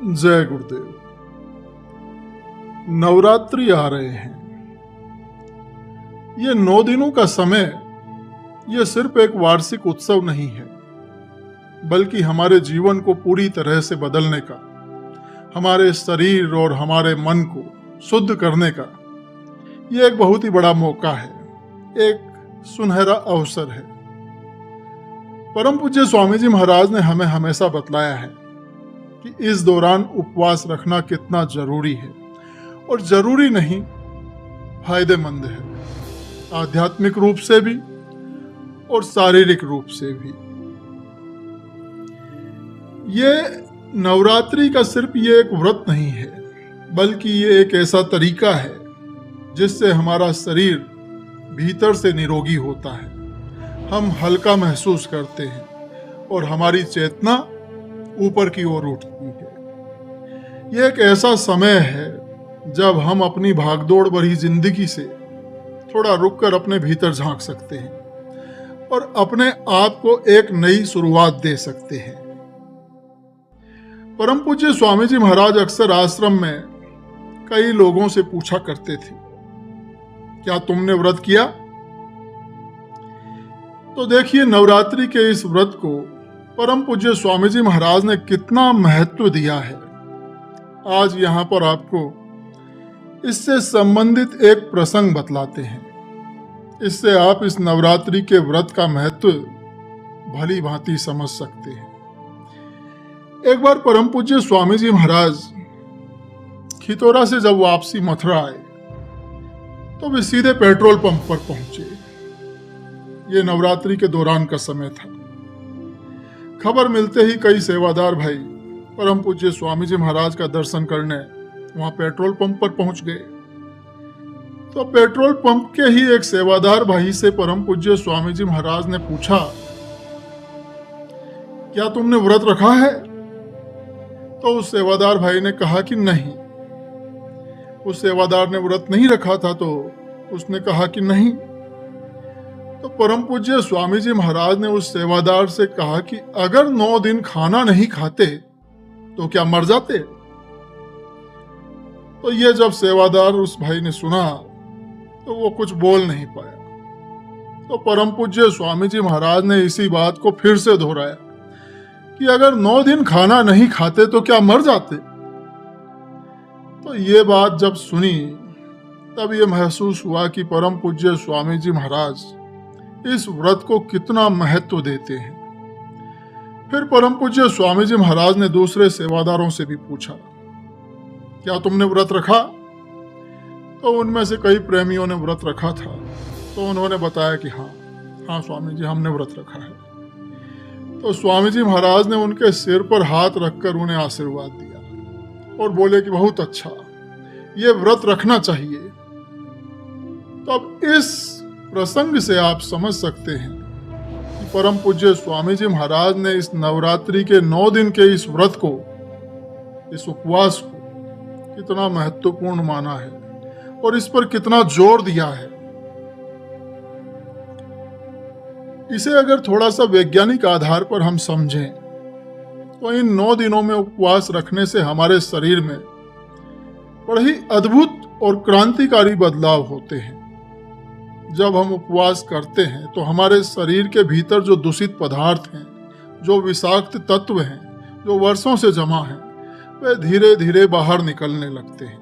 जय गुरुदेव। नवरात्रि आ रहे हैं। ये 9 दिनों का समय ये सिर्फ एक वार्षिक उत्सव नहीं है, बल्कि हमारे जीवन को पूरी तरह से बदलने का, हमारे शरीर और हमारे मन को शुद्ध करने का ये एक बहुत ही बड़ा मौका है, एक सुनहरा अवसर है। परम पूज्य स्वामी जी महाराज ने हमें हमेशा बतलाया है कि इस दौरान उपवास रखना कितना जरूरी है, और जरूरी नहीं, फायदेमंद है, आध्यात्मिक रूप से भी और शारीरिक रूप से भी। ये नवरात्रि का सिर्फ ये एक व्रत नहीं है, बल्कि ये एक ऐसा तरीका है जिससे हमारा शरीर भीतर से निरोगी होता है, हम हल्का महसूस करते हैं और हमारी चेतना ऊपर की ओर उठती है। ये एक ऐसा समय है जब हम अपनी भागदौड़ भरी जिंदगी से थोड़ा रुककर अपने भीतर झांक सकते हैं और अपने आप को एक नई शुरुआत दे सकते हैं। परम पूज्य स्वामी जी महाराज अक्सर आश्रम में कई लोगों से पूछा करते थे, क्या तुमने व्रत किया? तो देखिए, नवरात्रि के इस व्रत को परम पूज्य स्वामी जी महाराज ने कितना महत्व दिया है। आज यहाँ पर आपको इससे संबंधित एक प्रसंग बतलाते हैं। इससे आप इस नवरात्रि के व्रत का महत्व भली भांति समझ सकते हैं। एक बार परम पूज्य स्वामी जी महाराज खितौरा से जब वापसी मथुरा आए तो वे सीधे पेट्रोल पंप पर पहुंचे। ये नवरात्रि के दौरान का समय था। खबर मिलते ही कई सेवादार भाई परम पूज्य स्वामी जी महाराज का दर्शन करने वहां पेट्रोल पंप पर पहुंच गए। तो पेट्रोल पंप के ही एक सेवादार भाई से परम पूज्य स्वामी जी महाराज ने पूछा, क्या तुमने व्रत रखा है? तो उस सेवादार भाई ने कहा कि नहीं। उस सेवादार ने व्रत नहीं रखा था, तो उसने कहा कि नहीं। तो परम पूज्य स्वामी जी महाराज ने उस सेवादार से कहा कि अगर 9 दिन खाना नहीं खाते तो क्या मर जाते? तो ये जब सेवादार उस भाई ने सुना तो वो कुछ बोल नहीं पाया। तो परम पूज्य स्वामी जी महाराज ने इसी बात को फिर से दोहराया कि अगर 9 दिन खाना नहीं खाते तो क्या मर जाते? तो ये बात जब सुनी तब ये महसूस हुआ कि परम पूज्य स्वामी जी महाराज इस व्रत को कितना महत्व देते हैं। फिर परम पूज्य स्वामी जी महाराज ने दूसरे सेवादारों से भी पूछा, क्या तुमने व्रत रखा? तो उनमें से कई प्रेमियों ने व्रत रखा था। तो उन्होंने बताया कि हाँ स्वामी जी, हमने व्रत रखा है। तो स्वामी जी महाराज ने उनके सिर पर हाथ रखकर उन्हें आशीर्वाद दिया और बोले कि बहुत अच्छा, ये व्रत रखना चाहिए। तो अब इस प्रसंग से आप समझ सकते हैं कि परम पूज्य स्वामी जी महाराज ने इस नवरात्रि के 9 दिन के इस व्रत को, इस उपवास को कितना महत्वपूर्ण माना है और इस पर कितना जोर दिया है। इसे अगर थोड़ा सा वैज्ञानिक आधार पर हम समझें तो इन 9 दिनों में उपवास रखने से हमारे शरीर में बड़े ही अद्भुत और क्रांतिकारी बदलाव होते हैं। जब हम उपवास करते हैं तो हमारे शरीर के भीतर जो दूषित पदार्थ हैं, जो विषाक्त तत्व हैं, जो वर्षों से जमा हैं, वे धीरे धीरे बाहर निकलने लगते हैं।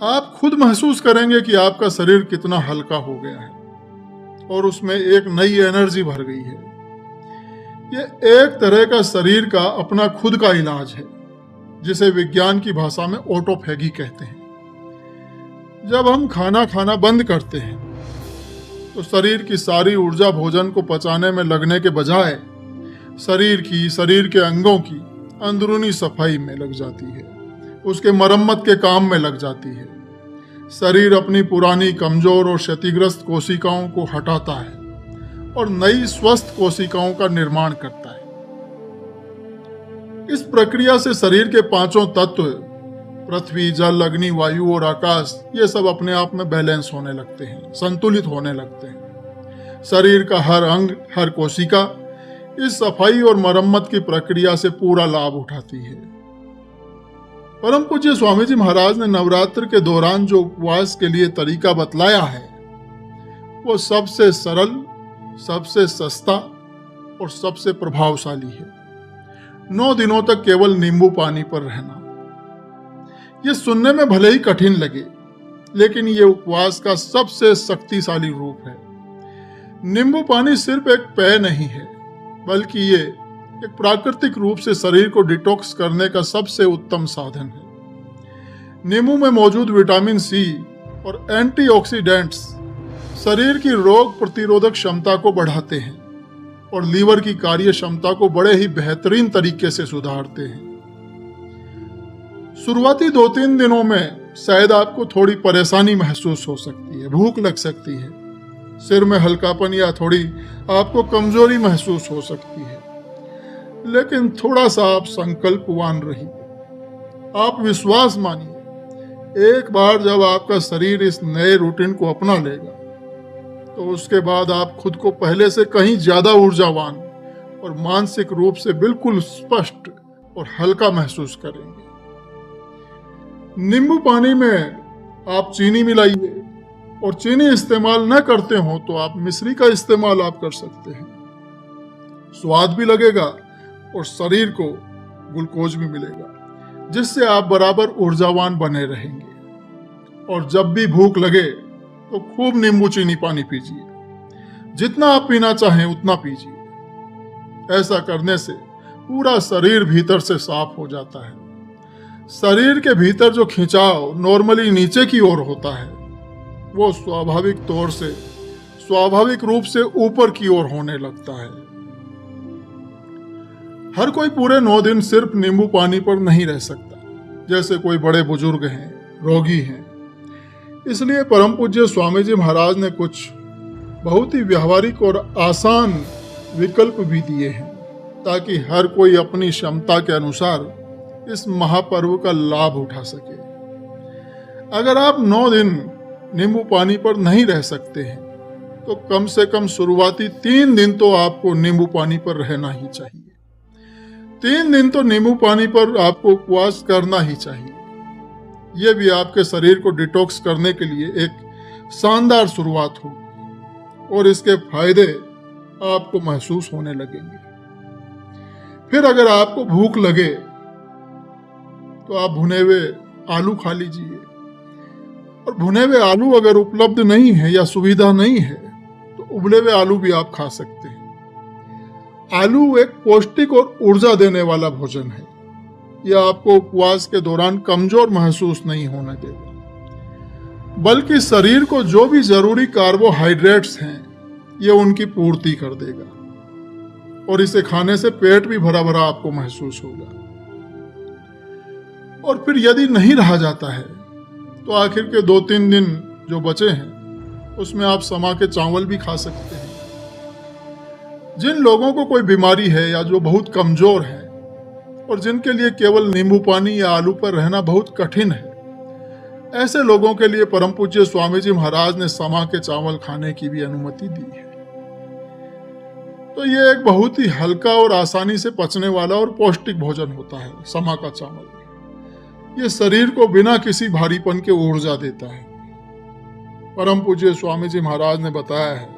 आप खुद महसूस करेंगे कि आपका शरीर कितना हल्का हो गया है और उसमें एक नई एनर्जी भर गई है। ये एक तरह का शरीर का अपना खुद का इलाज है, जिसे विज्ञान की भाषा में ऑटोफेगी कहते हैं। जब हम खाना खाना बंद करते हैं तो शरीर की सारी ऊर्जा भोजन को पचाने में लगने के बजाय शरीर के अंगों की अंदरूनी सफाई में लग जाती है, उसके मरम्मत के काम में लग जाती है। शरीर अपनी पुरानी कमजोर और क्षतिग्रस्त कोशिकाओं को हटाता है और नई स्वस्थ कोशिकाओं का निर्माण करता है। इस प्रक्रिया से शरीर के 5 तत्व, पृथ्वी, जल, अग्नि, वायु और आकाश, ये सब अपने आप में बैलेंस होने लगते हैं, संतुलित होने लगते हैं। शरीर का हर अंग, हर कोशिका इस सफाई और मरम्मत की प्रक्रिया से पूरा लाभ उठाती है। परम पूज्य स्वामी जी महाराज ने नवरात्र के दौरान जो उपवास के लिए तरीका बतलाया है वो सबसे सरल, सबसे सस्ता और सबसे प्रभावशाली है। 9 दिनों तक केवल नींबू पानी पर रहना। ये सुनने में भले ही कठिन लगे, लेकिन ये उपवास का सबसे शक्तिशाली रूप है। नींबू पानी सिर्फ एक पेय नहीं है, बल्कि ये एक प्राकृतिक रूप से शरीर को डिटॉक्स करने का सबसे उत्तम साधन है। नींबू में मौजूद विटामिन सी और एंटीऑक्सीडेंट्स शरीर की रोग प्रतिरोधक क्षमता को बढ़ाते हैं और लीवर की कार्य क्षमता को बड़े ही बेहतरीन तरीके से सुधारते हैं। शुरुआती 2-3 दिनों में शायद आपको थोड़ी परेशानी महसूस हो सकती है, भूख लग सकती है, सिर में हल्कापन या थोड़ी आपको कमजोरी महसूस हो सकती है, लेकिन थोड़ा सा आप संकल्पवान रहिए। आप विश्वास मानिए, एक बार जब आपका शरीर इस नए रूटीन को अपना लेगा तो उसके बाद आप खुद को पहले से कहीं ज्यादा ऊर्जावान और मानसिक रूप से बिल्कुल स्पष्ट और हल्का महसूस करेंगे। नींबू पानी में आप चीनी मिलाइए, और चीनी इस्तेमाल न करते हो तो आप मिश्री का इस्तेमाल आप कर सकते हैं। स्वाद भी लगेगा और शरीर को ग्लूकोज भी मिलेगा, जिससे आप बराबर ऊर्जावान बने रहेंगे। और जब भी भूख लगे तो खूब नींबू चीनी पानी पीजिए, जितना आप पीना चाहें उतना पीजिए। ऐसा करने से पूरा शरीर भीतर से साफ हो जाता है। शरीर के भीतर जो खिंचाव नॉर्मली नीचे की ओर होता है, वो स्वाभाविक रूप से ऊपर की ओर होने लगता है। हर कोई पूरे 9 दिन सिर्फ नींबू पानी पर नहीं रह सकता, जैसे कोई बड़े बुजुर्ग हैं, रोगी हैं। इसलिए परम पूज्य स्वामी जी महाराज ने कुछ बहुत ही व्यवहारिक और आसान विकल्प भी दिए हैं, ताकि हर कोई अपनी क्षमता के अनुसार इस महापर्व का लाभ उठा सके। अगर आप 9 दिन नींबू पानी पर नहीं रह सकते हैं तो कम से कम शुरुआती 3 दिन तो आपको नींबू पानी पर रहना ही चाहिए। 3 दिन तो नींबू पानी पर आपको उपवास करना ही चाहिए। यह भी आपके शरीर को डिटॉक्स करने के लिए एक शानदार शुरुआत होगी और इसके फायदे आपको महसूस होने लगेंगे। फिर अगर आपको भूख लगे तो आप भुने हुए आलू खा लीजिए, और भुने हुए आलू अगर उपलब्ध नहीं है या सुविधा नहीं है तो उबले हुए आलू भी आप खा सकते हैं। आलू एक पौष्टिक और ऊर्जा देने वाला भोजन है। यह आपको उपवास के दौरान कमजोर महसूस नहीं होने देगा, बल्कि शरीर को जो भी जरूरी कार्बोहाइड्रेट्स हैं ये उनकी पूर्ति कर देगा, और इसे खाने से पेट भी भरा भरा आपको महसूस होगा। और फिर यदि नहीं रहा जाता है तो आखिर के 2-3 दिन जो बचे हैं उसमें आप समा के चावल भी खा सकते हैं। जिन लोगों को कोई बीमारी है या जो बहुत कमजोर है और जिनके लिए केवल नींबू पानी या आलू पर रहना बहुत कठिन है, ऐसे लोगों के लिए परम पूज्य स्वामी जी महाराज ने समा के चावल खाने की भी अनुमति दी है। तो ये एक बहुत ही हल्का और आसानी से पचने वाला और पौष्टिक भोजन होता है। समा का चावल ये शरीर को बिना किसी भारीपन के ऊर्जा देता है। परम पूज्य स्वामी जी महाराज ने बताया है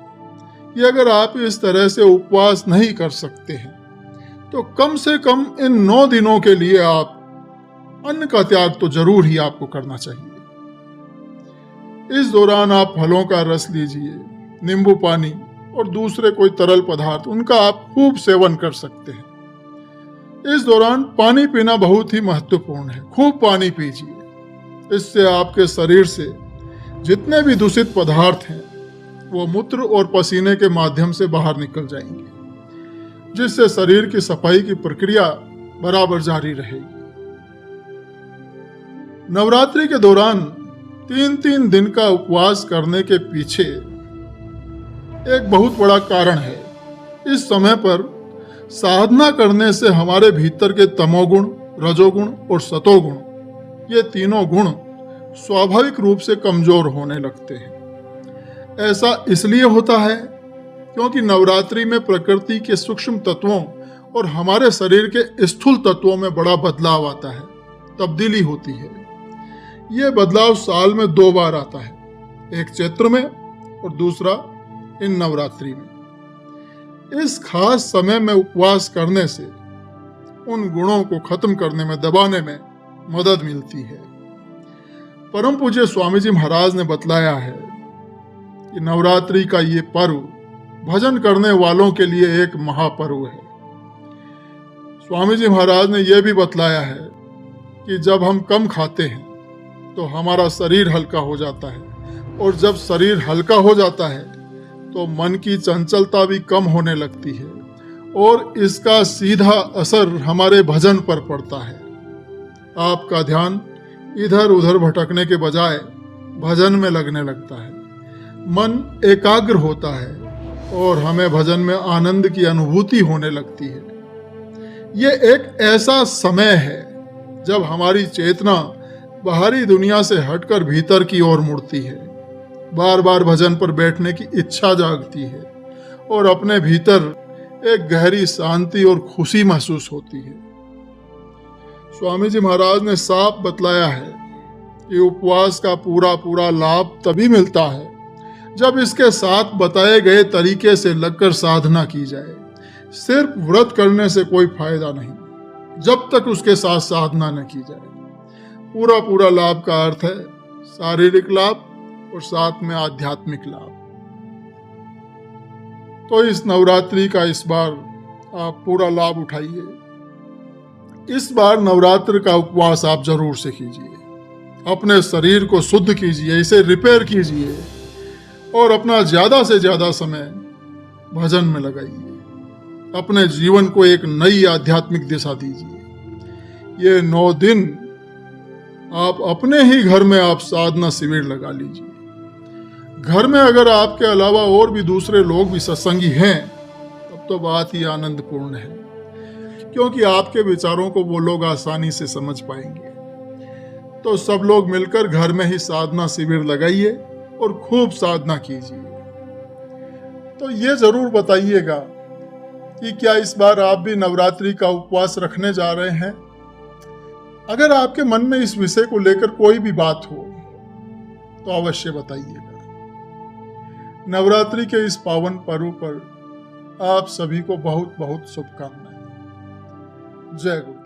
कि अगर आप इस तरह से उपवास नहीं कर सकते हैं तो कम से कम इन 9 दिनों के लिए आप अन्न का त्याग तो जरूर ही आपको करना चाहिए। इस दौरान आप फलों का रस लीजिए, नींबू पानी और दूसरे कोई तरल पदार्थ उनका आप खूब सेवन कर सकते हैं। इस दौरान पानी पीना बहुत ही महत्वपूर्ण है। खूब पानी पीजिए, इससे आपके शरीर से जितने भी दूषित पदार्थ हैं वो मूत्र और पसीने के माध्यम से बाहर निकल जाएंगे, जिससे शरीर की सफाई की प्रक्रिया बराबर जारी रहेगी। नवरात्रि के दौरान 3-3 दिन का उपवास करने के पीछे एक बहुत बड़ा कारण है। इस समय पर साधना करने से हमारे भीतर के तमोगुण, रजोगुण और सतोगुण, ये तीनों गुण स्वाभाविक रूप से कमजोर होने लगते हैं। ऐसा इसलिए होता है क्योंकि नवरात्रि में प्रकृति के सूक्ष्म तत्वों और हमारे शरीर के स्थूल तत्वों में बड़ा बदलाव आता है। तब्दीली होती है। ये बदलाव साल में 2 बार आता है, एक चैत्र में और दूसरा इन नवरात्रि में। इस खास समय में उपवास करने से उन गुणों को खत्म करने में, दबाने में मदद मिलती है। परम पूज्य स्वामी जी महाराज ने बतलाया है कि नवरात्रि का ये पर्व भजन करने वालों के लिए एक महापर्व है। स्वामी जी महाराज ने यह भी बतलाया है कि जब हम कम खाते हैं तो हमारा शरीर हल्का हो जाता है, और जब शरीर हल्का हो जाता है तो मन की चंचलता भी कम होने लगती है, और इसका सीधा असर हमारे भजन पर पड़ता है। आपका ध्यान इधर उधर भटकने के बजाय भजन में लगने लगता है, मन एकाग्र होता है और हमें भजन में आनंद की अनुभूति होने लगती है। ये एक ऐसा समय है जब हमारी चेतना बाहरी दुनिया से हटकर भीतर की ओर मुड़ती है, बार बार भजन पर बैठने की इच्छा जागती है और अपने भीतर एक गहरी शांति और खुशी महसूस होती है। स्वामी जी महाराज ने साफ बतलाया है कि उपवास का पूरा लाभ तभी मिलता है जब इसके साथ बताए गए तरीके से लगकर साधना की जाए। सिर्फ व्रत करने से कोई फायदा नहीं जब तक उसके साथ साधना न की जाए। पूरा लाभ का अर्थ है शारीरिक लाभ और साथ में आध्यात्मिक लाभ। तो इस नवरात्रि का इस बार आप पूरा लाभ उठाइए। इस बार नवरात्र का उपवास आप जरूर से कीजिए, अपने शरीर को शुद्ध कीजिए, इसे रिपेयर कीजिए और अपना ज्यादा से ज्यादा समय भजन में लगाइए। अपने जीवन को एक नई आध्यात्मिक दिशा दीजिए। ये 9 दिन आप अपने ही घर में आप साधना शिविर लगा लीजिए। घर में अगर आपके अलावा और भी दूसरे लोग भी सत्संगी हैं तब तो बात ही आनंदपूर्ण है, क्योंकि आपके विचारों को वो लोग आसानी से समझ पाएंगे। तो सब लोग मिलकर घर में ही साधना शिविर लगाइए और खूब साधना कीजिए। तो ये जरूर बताइएगा कि क्या इस बार आप भी नवरात्रि का उपवास रखने जा रहे हैं। अगर आपके मन में इस विषय को लेकर कोई भी बात हो तो अवश्य बताइएगा। नवरात्रि के इस पावन पर्व पर आप सभी को बहुत बहुत शुभकामनाएं। जय गुरु।